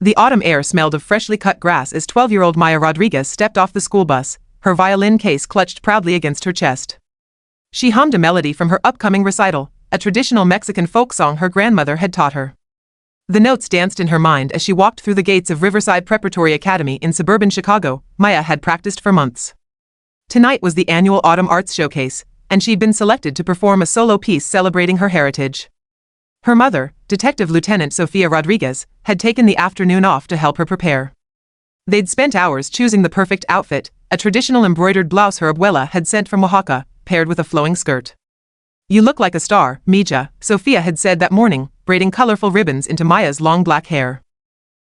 The autumn air smelled of freshly cut grass as 12-year-old Maya Rodriguez stepped off the school bus, her violin case clutched proudly against her chest. She hummed a melody from her upcoming recital, a traditional Mexican folk song her grandmother had taught her. The notes danced in her mind as she walked through the gates of Riverside Preparatory Academy in suburban Chicago. Maya had practiced for months. Tonight was the annual Autumn Arts Showcase, and she'd been selected to perform a solo piece celebrating her heritage. Her mother, Detective Lieutenant Sofia Rodriguez, had taken the afternoon off to help her prepare. They'd spent hours choosing the perfect outfit, a traditional embroidered blouse her abuela had sent from Oaxaca, paired with a flowing skirt. "You look like a star, Mija," Sofia had said that morning, braiding colorful ribbons into Maya's long black hair.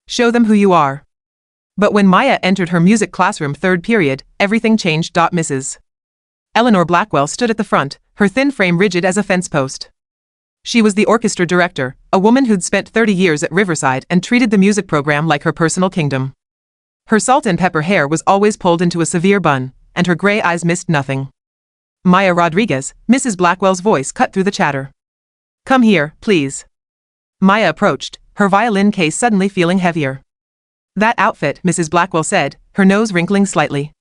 "Show them who you are." But when Maya entered her music classroom third period, everything changed. Mrs. Eleanor Blackwell stood at the front, her thin frame rigid as a fence post. She was the orchestra director, a woman who'd spent 30 years at Riverside and treated the music program like her personal kingdom. Her salt and pepper hair was always pulled into a severe bun, and her gray eyes missed nothing. "Maya Rodriguez," Mrs. Blackwell's voice cut through the chatter. "Come here, please." Maya approached, her violin case suddenly feeling heavier. "That outfit," Mrs. Blackwell said, her nose wrinkling slightly,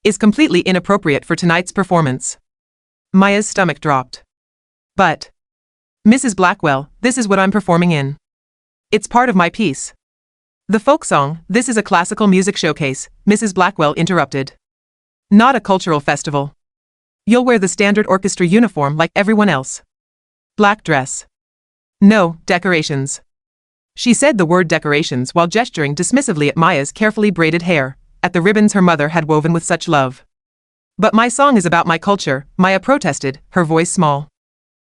"is completely inappropriate for tonight's performance." Maya's stomach dropped. "But, Mrs. Blackwell, this is what I'm performing in. It's part of my piece." "The folk song, this is a classical music showcase," Mrs. Blackwell interrupted. "Not a cultural festival. You'll wear the standard orchestra uniform like everyone else. Black dress. No decorations." She said the word decorations while gesturing dismissively at Maya's carefully braided hair, at the ribbons her mother had woven with such love. "But my song is about my culture," Maya protested, her voice small.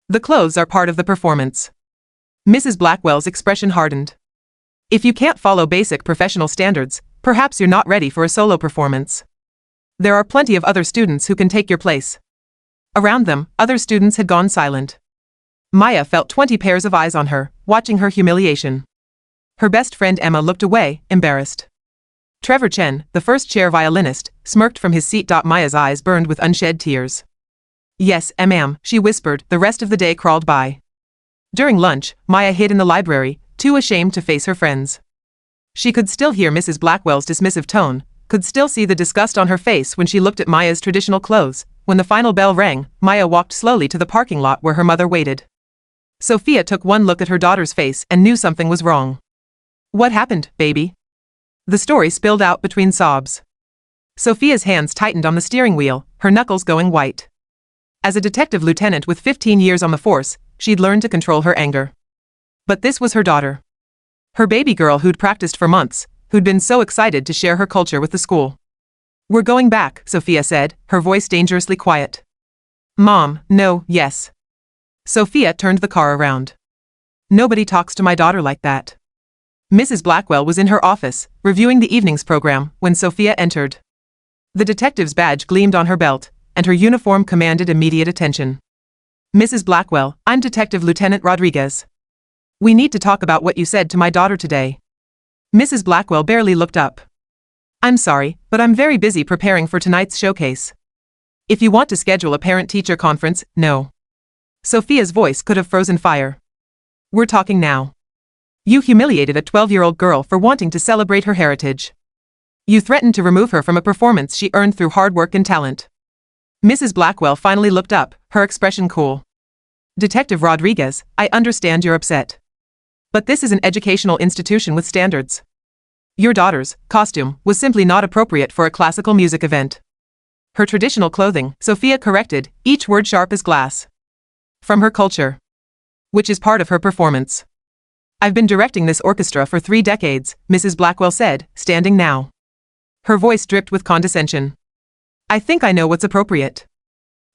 "The clothes are part of the performance." Mrs. Blackwell's expression hardened. "If you can't follow basic professional standards, perhaps you're not ready for a solo performance. There are plenty of other students who can take your place." Around them, other students had gone silent. Maya felt 20 pairs of eyes on her, watching her humiliation. Her best friend Emma looked away, embarrassed. Trevor Chen, the first-chair violinist, smirked from his seat. Maya's eyes burned with unshed tears. "Yes, ma'am," she whispered. The rest of the day crawled by. During lunch, Maya hid in the library, too ashamed to face her friends. She could still hear Mrs. Blackwell's dismissive tone, could still see the disgust on her face when she looked at Maya's traditional clothes. When the final bell rang, Maya walked slowly to the parking lot where her mother waited. Sofia took one look at her daughter's face and knew something was wrong. "What happened, baby?" The story spilled out between sobs. Sofia's hands tightened on the steering wheel, her knuckles going white. As a detective lieutenant with 15 years on the force, she'd learned to control her anger. But this was her daughter. Her baby girl who'd practiced for months, who'd been so excited to share her culture with the school. "We're going back," Sofia said, her voice dangerously quiet. "Mom, no, yes." Sofia turned the car around. "Nobody talks to my daughter like that." Mrs. Blackwell was in her office, reviewing the evening's program, when Sofia entered. The detective's badge gleamed on her belt, and her uniform commanded immediate attention. "Mrs. Blackwell, I'm Detective Lieutenant Rodriguez. We need to talk about what you said to my daughter today." Mrs. Blackwell barely looked up. "I'm sorry, but I'm very busy preparing for tonight's showcase. If you want to schedule a parent-teacher conference, no." Sofia's voice could have frozen fire. "We're talking now. You humiliated a 12-year-old girl for wanting to celebrate her heritage. You threatened to remove her from a performance she earned through hard work and talent." Mrs. Blackwell finally looked up, her expression cool. "Detective Rodriguez, I understand you're upset. But this is an educational institution with standards. Your daughter's costume was simply not appropriate for a classical music event. Her traditional clothing," Sofia corrected, each word sharp as glass. "From her culture. Which is part of her performance. I've been directing this orchestra for 3 decades, Mrs. Blackwell said, standing now. Her voice dripped with condescension. "I think I know what's appropriate.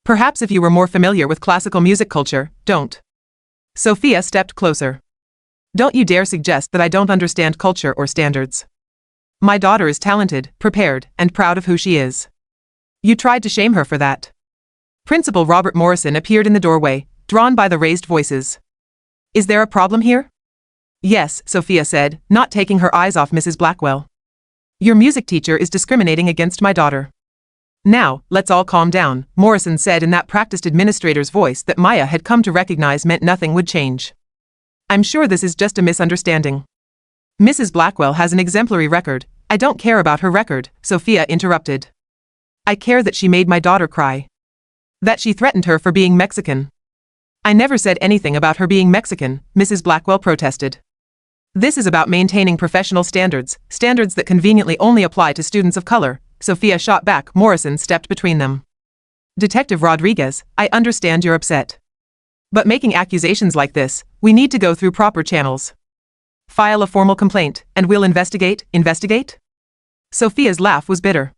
Perhaps if you were more familiar with classical music culture, don't." Sofia stepped closer. "Don't you dare suggest that I don't understand culture or standards. My daughter is talented, prepared, and proud of who she is. You tried to shame her for that." Principal Robert Morrison appeared in the doorway, drawn by the raised voices. "Is there a problem here?" "Yes," Sofia said, not taking her eyes off Mrs. Blackwell. "Your music teacher is discriminating against my daughter." "Now, let's all calm down," Morrison said in that practiced administrator's voice that Maya had come to recognize meant nothing would change. "I'm sure this is just a misunderstanding. Mrs. Blackwell has an exemplary record. I don't care about her record, Sofia interrupted. I care that she made my daughter cry. That she threatened her for being Mexican. I never said anything about her being Mexican, Mrs. Blackwell protested. This is about maintaining professional standards, standards that conveniently only apply to students of color, Sofia shot back. Morrison stepped between them. Detective Rodriguez, I understand you're upset. But making accusations like this, we need to go through proper channels. File a formal complaint, and we'll investigate? Sofia's laugh was bitter.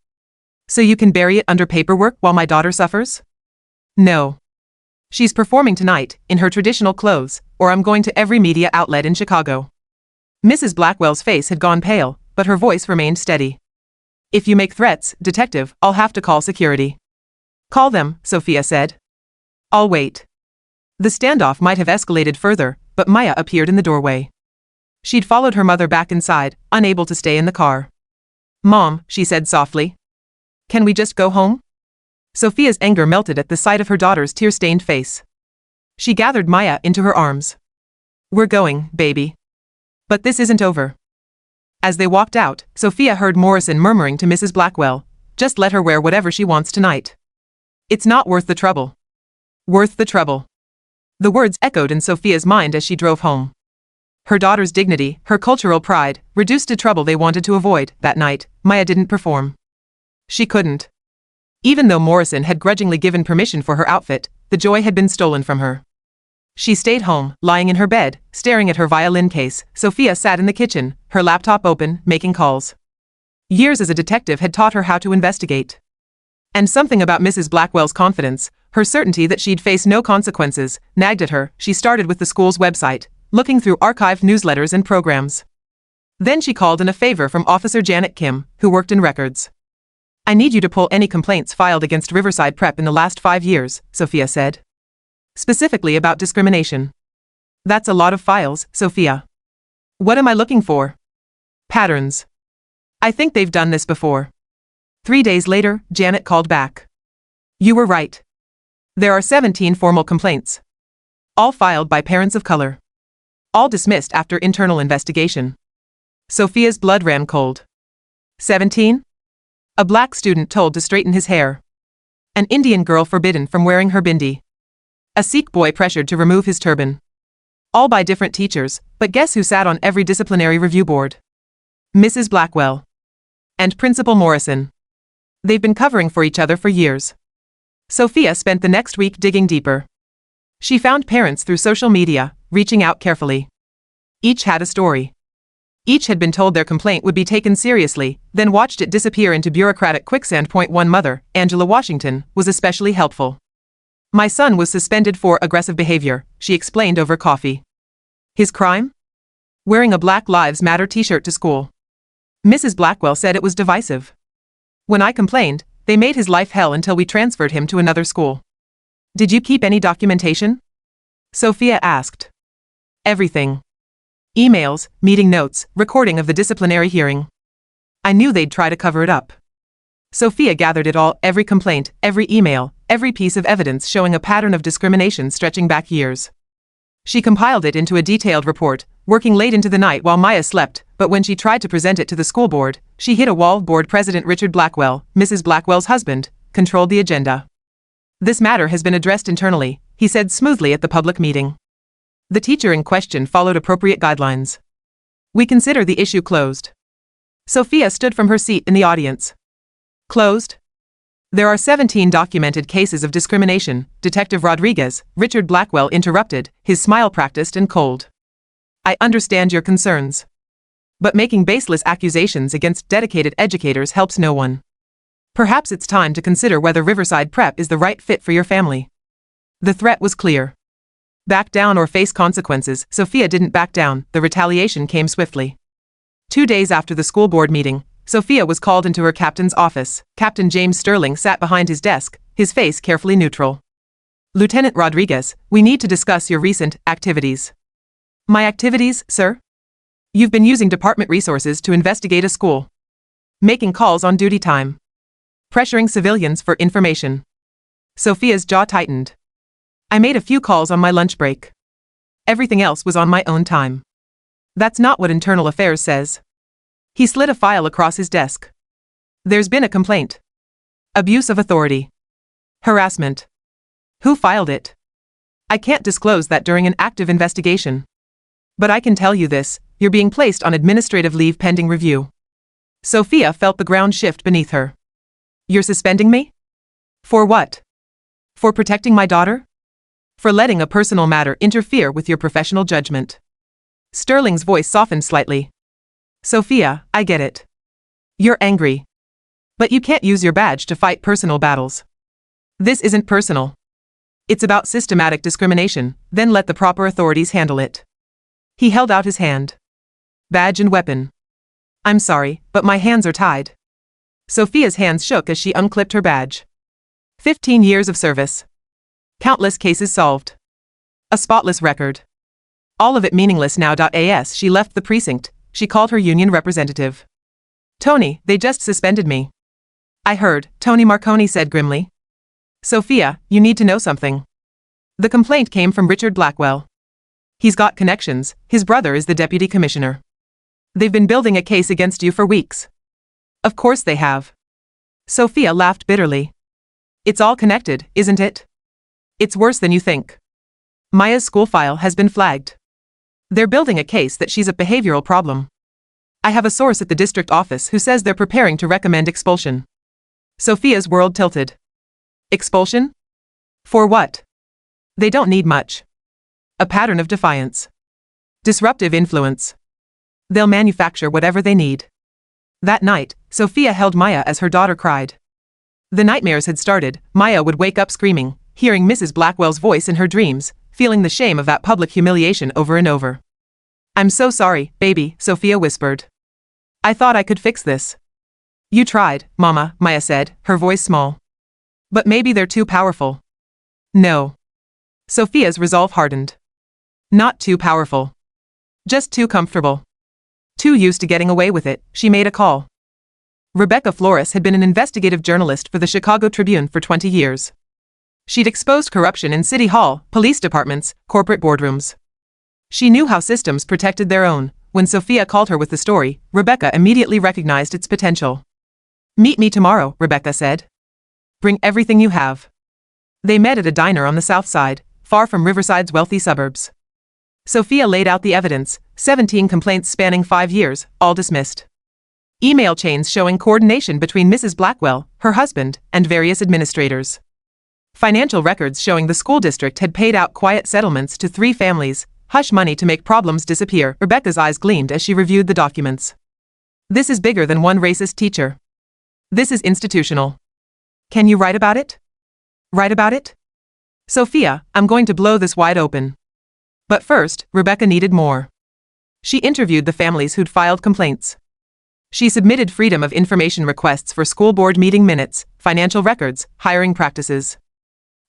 So you can bury it under paperwork while my daughter suffers? No. She's performing tonight, in her traditional clothes, or I'm going to every media outlet in Chicago. Mrs. Blackwell's face had gone pale, but her voice remained steady. If you make threats, detective, I'll have to call security. Call them, Sofia said. I'll wait. The standoff might have escalated further, but Maya appeared in the doorway. She'd followed her mother back inside, unable to stay in the car. Mom, she said softly. Can we just go home? Sofia's anger melted at the sight of her daughter's tear-stained face. She gathered Maya into her arms. We're going, baby. But this isn't over. As they walked out, Sofia heard Morrison murmuring to Mrs. Blackwell, just let her wear whatever she wants tonight. It's not worth the trouble. Worth the trouble. The words echoed in Sofia's mind as she drove home. Her daughter's dignity, her cultural pride, reduced to trouble they wanted to avoid. That night, Maya didn't perform. She couldn't. Even though Morrison had grudgingly given permission for her outfit, the joy had been stolen from her. She stayed home, lying in her bed, staring at her violin case. Sofia sat in the kitchen, her laptop open, making calls. Years as a detective had taught her how to investigate. And something about Mrs. Blackwell's confidence, her certainty that she'd face no consequences, nagged at her. She started with the school's website, looking through archived newsletters and programs. Then she called in a favor from Officer Janet Kim, who worked in records. I need you to pull any complaints filed against Riverside Prep in the last 5 years, Sofia said. Specifically about discrimination. That's a lot of files, Sofia. What am I looking for? Patterns. I think they've done this before. 3 days later, Janet called back. You were right. There are 17 formal complaints. All filed by parents of color. All dismissed after internal investigation. Sofia's blood ran cold. 17? A black student told to straighten his hair. An Indian girl forbidden from wearing her bindi. A Sikh boy pressured to remove his turban. All by different teachers, but guess who sat on every disciplinary review board? Mrs. Blackwell. And Principal Morrison. They've been covering for each other for years. Sofia spent the next week digging deeper. She found parents through social media, reaching out carefully. Each had a story. Each had been told their complaint would be taken seriously, then watched it disappear into bureaucratic quicksand. One mother, Angela Washington, was especially helpful. My son was suspended for aggressive behavior, she explained over coffee. His crime? Wearing a Black Lives Matter t-shirt to school. Mrs. Blackwell said it was divisive. When I complained, they made his life hell until we transferred him to another school. Did you keep any documentation? Sofia asked. Everything. Emails, meeting notes, recording of the disciplinary hearing. I knew they'd try to cover it up. Sofia gathered it all, every complaint, every email, every piece of evidence showing a pattern of discrimination stretching back years. She compiled it into a detailed report, working late into the night while Maya slept, but when she tried to present it to the school board, she hit a wall. Board President Richard Blackwell, Mrs. Blackwell's husband, controlled the agenda. This matter has been addressed internally, he said smoothly at the public meeting. The teacher in question followed appropriate guidelines. We consider the issue closed. Sofia stood from her seat in the audience. Closed? There are 17 documented cases of discrimination, Detective Rodriguez, Richard Blackwell interrupted, his smile practiced and cold. I understand your concerns. But making baseless accusations against dedicated educators helps no one. Perhaps it's time to consider whether Riverside Prep is the right fit for your family. The threat was clear. Back down or face consequences. Sofia didn't back down, the retaliation came swiftly. 2 days after the school board meeting, Sofia was called into her captain's office. Captain James Sterling sat behind his desk, his face carefully neutral. Lieutenant Rodriguez, we need to discuss your recent activities. My activities, sir? You've been using department resources to investigate a school. Making calls on duty time. Pressuring civilians for information. Sofia's jaw tightened. I made a few calls on my lunch break. Everything else was on my own time. That's not what Internal Affairs says. He slid a file across his desk. There's been a complaint. Abuse of authority. Harassment. Who filed it? I can't disclose that during an active investigation. But I can tell you this, you're being placed on administrative leave pending review. Sofia felt the ground shift beneath her. You're suspending me? For what? For protecting my daughter? For letting a personal matter interfere with your professional judgment. Sterling's voice softened slightly. Sofia, I get it. You're angry. But you can't use your badge to fight personal battles. This isn't personal. It's about systematic discrimination, then let the proper authorities handle it. He held out his hand. Badge and weapon. I'm sorry, but my hands are tied. Sofia's hands shook as she unclipped her badge. 15 years of service. Countless cases solved. A spotless record. All of it meaningless now. As she left the precinct, she called her union representative. Tony, they just suspended me. I heard, Tony Marconi said grimly. Sofia, you need to know something. The complaint came from Richard Blackwell. He's got connections, his brother is the deputy commissioner. They've been building a case against you for weeks. Of course they have. Sofia laughed bitterly. It's all connected, isn't it? It's worse than you think. Maya's school file has been flagged. They're building a case that she's a behavioral problem. I have a source at the district office who says they're preparing to recommend expulsion. Sofia's world tilted. Expulsion? For what? They don't need much. A pattern of defiance. Disruptive influence. They'll manufacture whatever they need. That night, Sofia held Maya as her daughter cried. The nightmares had started. Maya would wake up screaming, hearing Mrs. Blackwell's voice in her dreams, feeling the shame of that public humiliation over and over. I'm so sorry, baby, Sofia whispered. I thought I could fix this. You tried, Mama, Maya said, her voice small. But maybe they're too powerful. No. Sofia's resolve hardened. Not too powerful. Just too comfortable. Too used to getting away with it, she made a call. Rebecca Flores had been an investigative journalist for the Chicago Tribune for 20 years. She'd exposed corruption in City Hall, police departments, corporate boardrooms. She knew how systems protected their own. When Sofia called her with the story, Rebecca immediately recognized its potential. Meet me tomorrow, Rebecca said. Bring everything you have. They met at a diner on the south side, far from Riverside's wealthy suburbs. Sofia laid out the evidence, 17 complaints spanning 5 years, all dismissed. Email chains showing coordination between Mrs. Blackwell, her husband, and various administrators. Financial records showing the school district had paid out quiet settlements to 3 families, hush money to make problems disappear. Rebecca's eyes gleamed as she reviewed the documents. This is bigger than one racist teacher. This is institutional. Can you write about it? Write about it? Sofia, I'm going to blow this wide open. But first, Rebecca needed more. She interviewed the families who'd filed complaints. She submitted Freedom of Information requests for school board meeting minutes, financial records, hiring practices.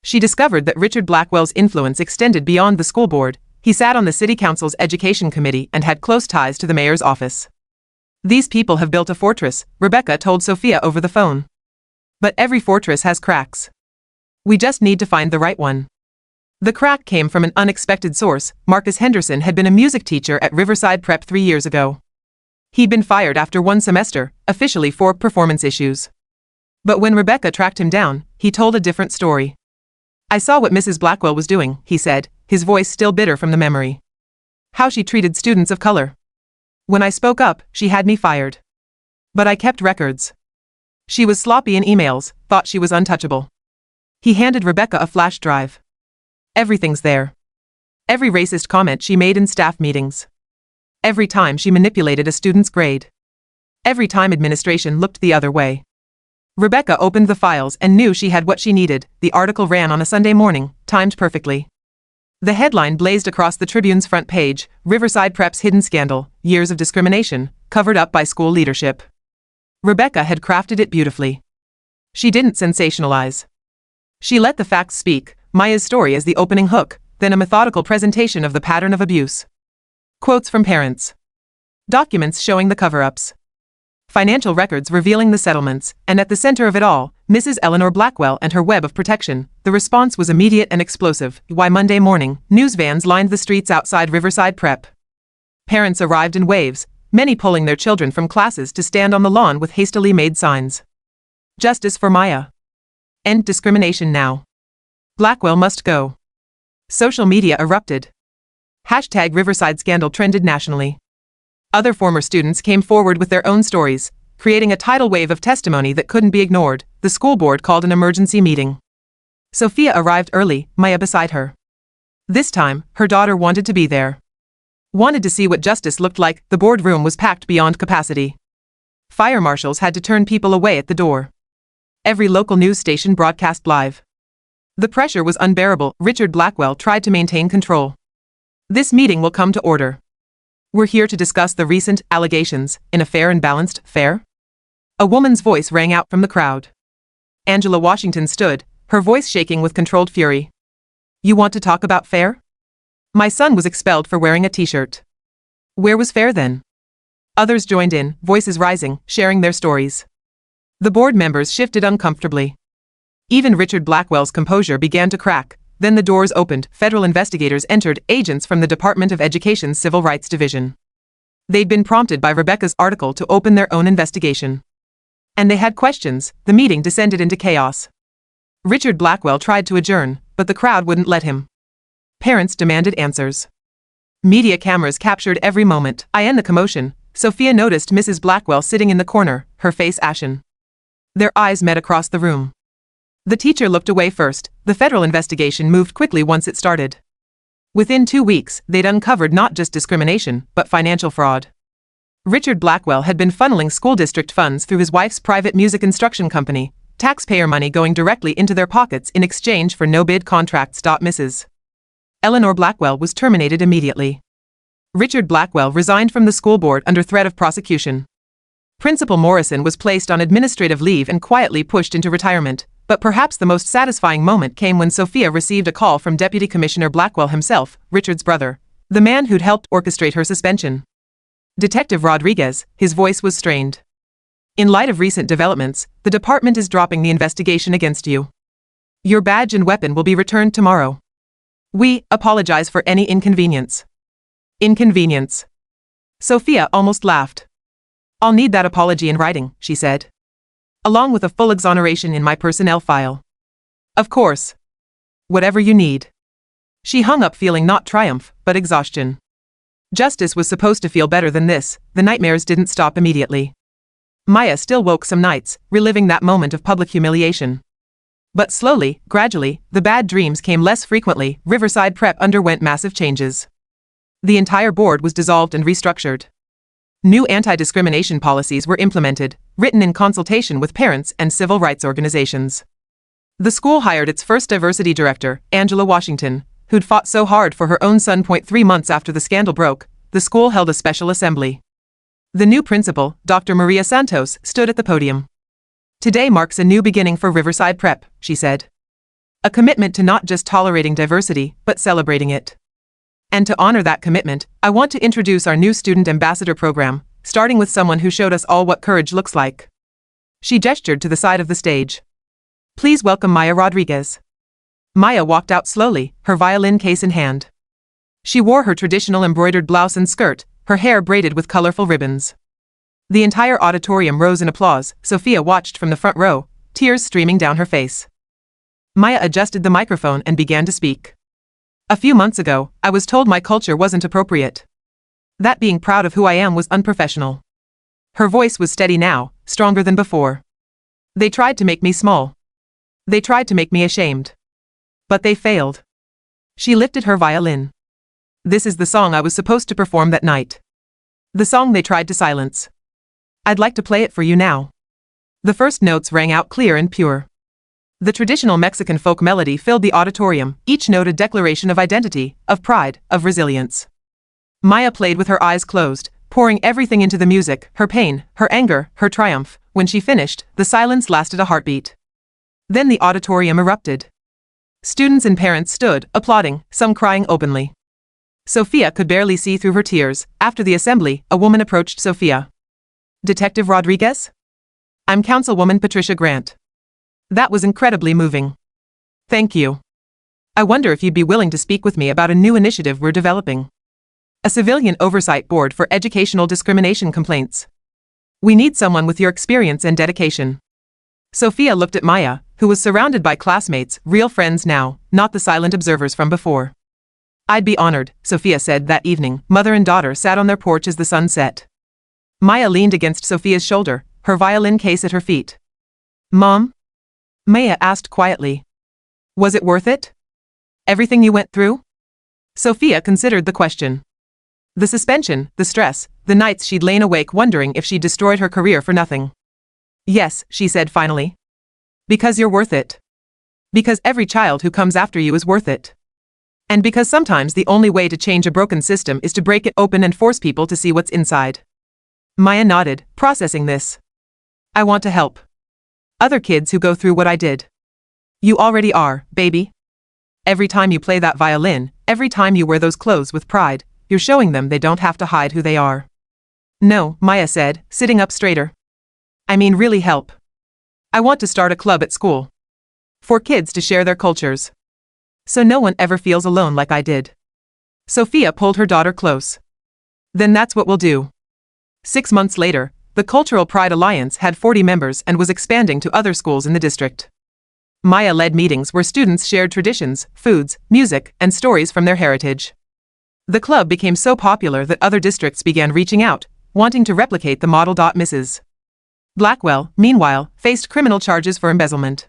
She discovered that Richard Blackwell's influence extended beyond the school board. He sat on the city council's education committee and had close ties to the mayor's office. These people have built a fortress, Rebecca told Sofia over the phone. But every fortress has cracks. We just need to find the right one. The crack came from an unexpected source. Marcus Henderson had been a music teacher at Riverside Prep 3 years ago. He'd been fired after 1 semester, officially for performance issues. But when Rebecca tracked him down, he told a different story. I saw what Mrs. Blackwell was doing, he said, his voice still bitter from the memory. How she treated students of color. When I spoke up, she had me fired. But I kept records. She was sloppy in emails, thought she was untouchable. He handed Rebecca a flash drive. Everything's there. Every racist comment she made in staff meetings. Every time she manipulated a student's grade. Every time administration looked the other way. Rebecca opened the files and knew she had what she needed. The article ran on a Sunday morning, timed perfectly. The headline blazed across the Tribune's front page, Riverside Prep's hidden scandal, years of discrimination, covered up by school leadership. Rebecca had crafted it beautifully. She didn't sensationalize. She let the facts speak, Maya's story as the opening hook, then a methodical presentation of the pattern of abuse. Quotes from parents. Documents showing the cover-ups. Financial records revealing the settlements, and at the center of it all, Mrs. Eleanor Blackwell and her web of protection. The response was immediate and explosive. Why Monday morning, news vans lined the streets outside Riverside Prep. Parents arrived in waves, many pulling their children from classes to stand on the lawn with hastily made signs. Justice for Maya. End discrimination now. Blackwell must go. Social media erupted. Hashtag Riverside scandal trended nationally. Other former students came forward with their own stories, creating a tidal wave of testimony that couldn't be ignored. The school board called an emergency meeting. Sofia arrived early, Maya beside her. This time, her daughter wanted to be there. Wanted to see what justice looked like. The boardroom was packed beyond capacity. Fire marshals had to turn people away at the door. Every local news station broadcast live. The pressure was unbearable. Richard Blackwell tried to maintain control. This meeting will come to order. We're here to discuss the recent allegations in a fair and balanced fair. A woman's voice rang out from the crowd. Angela Washington stood, her voice shaking with controlled fury. You want to talk about fair? My son was expelled for wearing a t-shirt. Where was fair then? Others joined in, voices rising, sharing their stories. The board members shifted uncomfortably. Even Richard Blackwell's composure began to crack. Then the doors opened, federal investigators entered, agents from the Department of Education's Civil Rights Division. They'd been prompted by Rebecca's article to open their own investigation. And they had questions. The meeting descended into chaos. Richard Blackwell tried to adjourn, but the crowd wouldn't let him. Parents demanded answers. Media cameras captured every moment. In the commotion, Sofia noticed Mrs. Blackwell sitting in the corner, her face ashen. Their eyes met across the room. The teacher looked away first. The federal investigation moved quickly once it started. Within 2 weeks, they'd uncovered not just discrimination, but financial fraud. Richard Blackwell had been funneling school district funds through his wife's private music instruction company, taxpayer money going directly into their pockets in exchange for no-bid contracts. Mrs. Eleanor Blackwell was terminated immediately. Richard Blackwell resigned from the school board under threat of prosecution. Principal Morrison was placed on administrative leave and quietly pushed into retirement. But perhaps the most satisfying moment came when Sofia received a call from Deputy Commissioner Blackwell himself, Richard's brother, the man who'd helped orchestrate her suspension. Detective Rodriguez, his voice was strained. In light of recent developments, the department is dropping the investigation against you. Your badge and weapon will be returned tomorrow. We apologize for any inconvenience. Inconvenience. Sofia almost laughed. I'll need that apology in writing, she said. Along with a full exoneration in my personnel file. Of course. Whatever you need. She hung up feeling not triumph, but exhaustion. Justice was supposed to feel better than this. The nightmares didn't stop immediately. Maya still woke some nights, reliving that moment of public humiliation. But slowly, gradually, the bad dreams came less frequently. Riverside Prep underwent massive changes. The entire board was dissolved and restructured. New anti-discrimination policies were implemented, written in consultation with parents and civil rights organizations. The school hired its first diversity director, Angela Washington, who'd fought so hard for her own son. 3 months after the scandal broke, the school held a special assembly. The new principal, Dr. Maria Santos, stood at the podium. Today marks a new beginning for Riverside Prep, she said. A commitment to not just tolerating diversity, but celebrating it. And to honor that commitment, I want to introduce our new student ambassador program, starting with someone who showed us all what courage looks like. She gestured to the side of the stage. Please welcome Maya Rodriguez. Maya walked out slowly, her violin case in hand. She wore her traditional embroidered blouse and skirt, her hair braided with colorful ribbons. The entire auditorium rose in applause. Sofia watched from the front row, tears streaming down her face. Maya adjusted the microphone and began to speak. A few months ago, I was told my culture wasn't appropriate. That being proud of who I am was unprofessional. Her voice was steady now, stronger than before. They tried to make me small. They tried to make me ashamed. But they failed. She lifted her violin. This is the song I was supposed to perform that night. The song they tried to silence. I'd like to play it for you now. The first notes rang out clear and pure. The traditional Mexican folk melody filled the auditorium, each note a declaration of identity, of pride, of resilience. Maya played with her eyes closed, pouring everything into the music, her pain, her anger, her triumph. When she finished, the silence lasted a heartbeat. Then the auditorium erupted. Students and parents stood, applauding, some crying openly. Sofia could barely see through her tears. After the assembly, a woman approached Sofia. Detective Rodriguez? I'm Councilwoman Patricia Grant. That was incredibly moving. Thank you. I wonder if you'd be willing to speak with me about a new initiative we're developing. A civilian oversight board for educational discrimination complaints. We need someone with your experience and dedication. Sofia looked at Maya, who was surrounded by classmates, real friends now, not the silent observers from before. I'd be honored, Sofia said that evening. Mother and daughter sat on their porch as the sun set. Maya leaned against Sofia's shoulder, her violin case at her feet. Mom? Maya asked quietly. Was it worth it? Everything you went through? Sofia considered the question. The suspension, the stress, the nights she'd lain awake wondering if she'd destroyed her career for nothing. Yes, she said finally. Because you're worth it. Because every child who comes after you is worth it. And because sometimes the only way to change a broken system is to break it open and force people to see what's inside. Maya nodded, processing this. I want to help. Other kids who go through what I did. You already are, baby. Every time you play that violin, every time you wear those clothes with pride, you're showing them they don't have to hide who they are. No, Maya said, sitting up straighter. I mean really help. I want to start a club at school. For kids to share their cultures. So no one ever feels alone like I did. Sofia pulled her daughter close. Then that's what we'll do. 6 months later, the Cultural Pride Alliance had 40 members and was expanding to other schools in the district. Maya led meetings where students shared traditions, foods, music, and stories from their heritage. The club became so popular that other districts began reaching out, wanting to replicate the model. Mrs. Blackwell, meanwhile, faced criminal charges for embezzlement.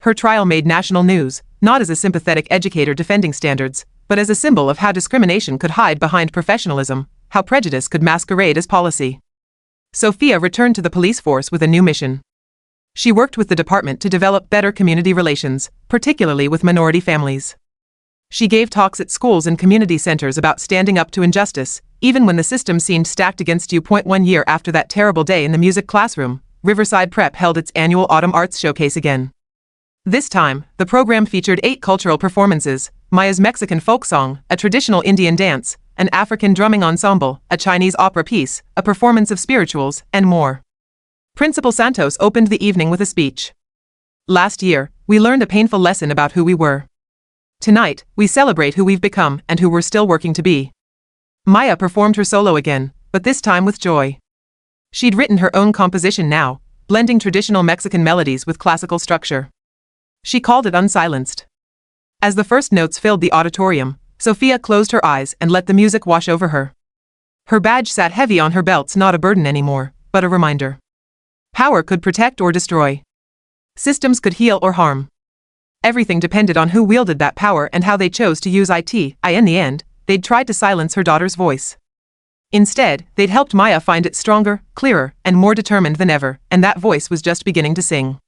Her trial made national news, not as a sympathetic educator defending standards, but as a symbol of how discrimination could hide behind professionalism, how prejudice could masquerade as policy. Sofia returned to the police force with a new mission. She worked with the department to develop better community relations, particularly with minority families. She gave talks at schools and community centers about standing up to injustice, even when the system seemed stacked against you. 1 year after that terrible day in the music classroom, Riverside Prep held its annual Autumn Arts Showcase again. This time, the program featured 8 cultural performances: Maya's Mexican folk song, a traditional Indian dance, an African drumming ensemble, a Chinese opera piece, a performance of spirituals, and more. Principal Santos opened the evening with a speech. Last year, we learned a painful lesson about who we were. Tonight, we celebrate who we've become and who we're still working to be. Maya performed her solo again, but this time with joy. She'd written her own composition now, blending traditional Mexican melodies with classical structure. She called it Unsilenced. As the first notes filled the auditorium, Sofia closed her eyes and let the music wash over her. Her badge sat heavy on her belts, not a burden anymore, but a reminder. Power could protect or destroy. Systems could heal or harm. Everything depended on who wielded that power and how they chose to use it. In the end, they'd tried to silence her daughter's voice. Instead, they'd helped Maya find it stronger, clearer, and more determined than ever, and that voice was just beginning to sing.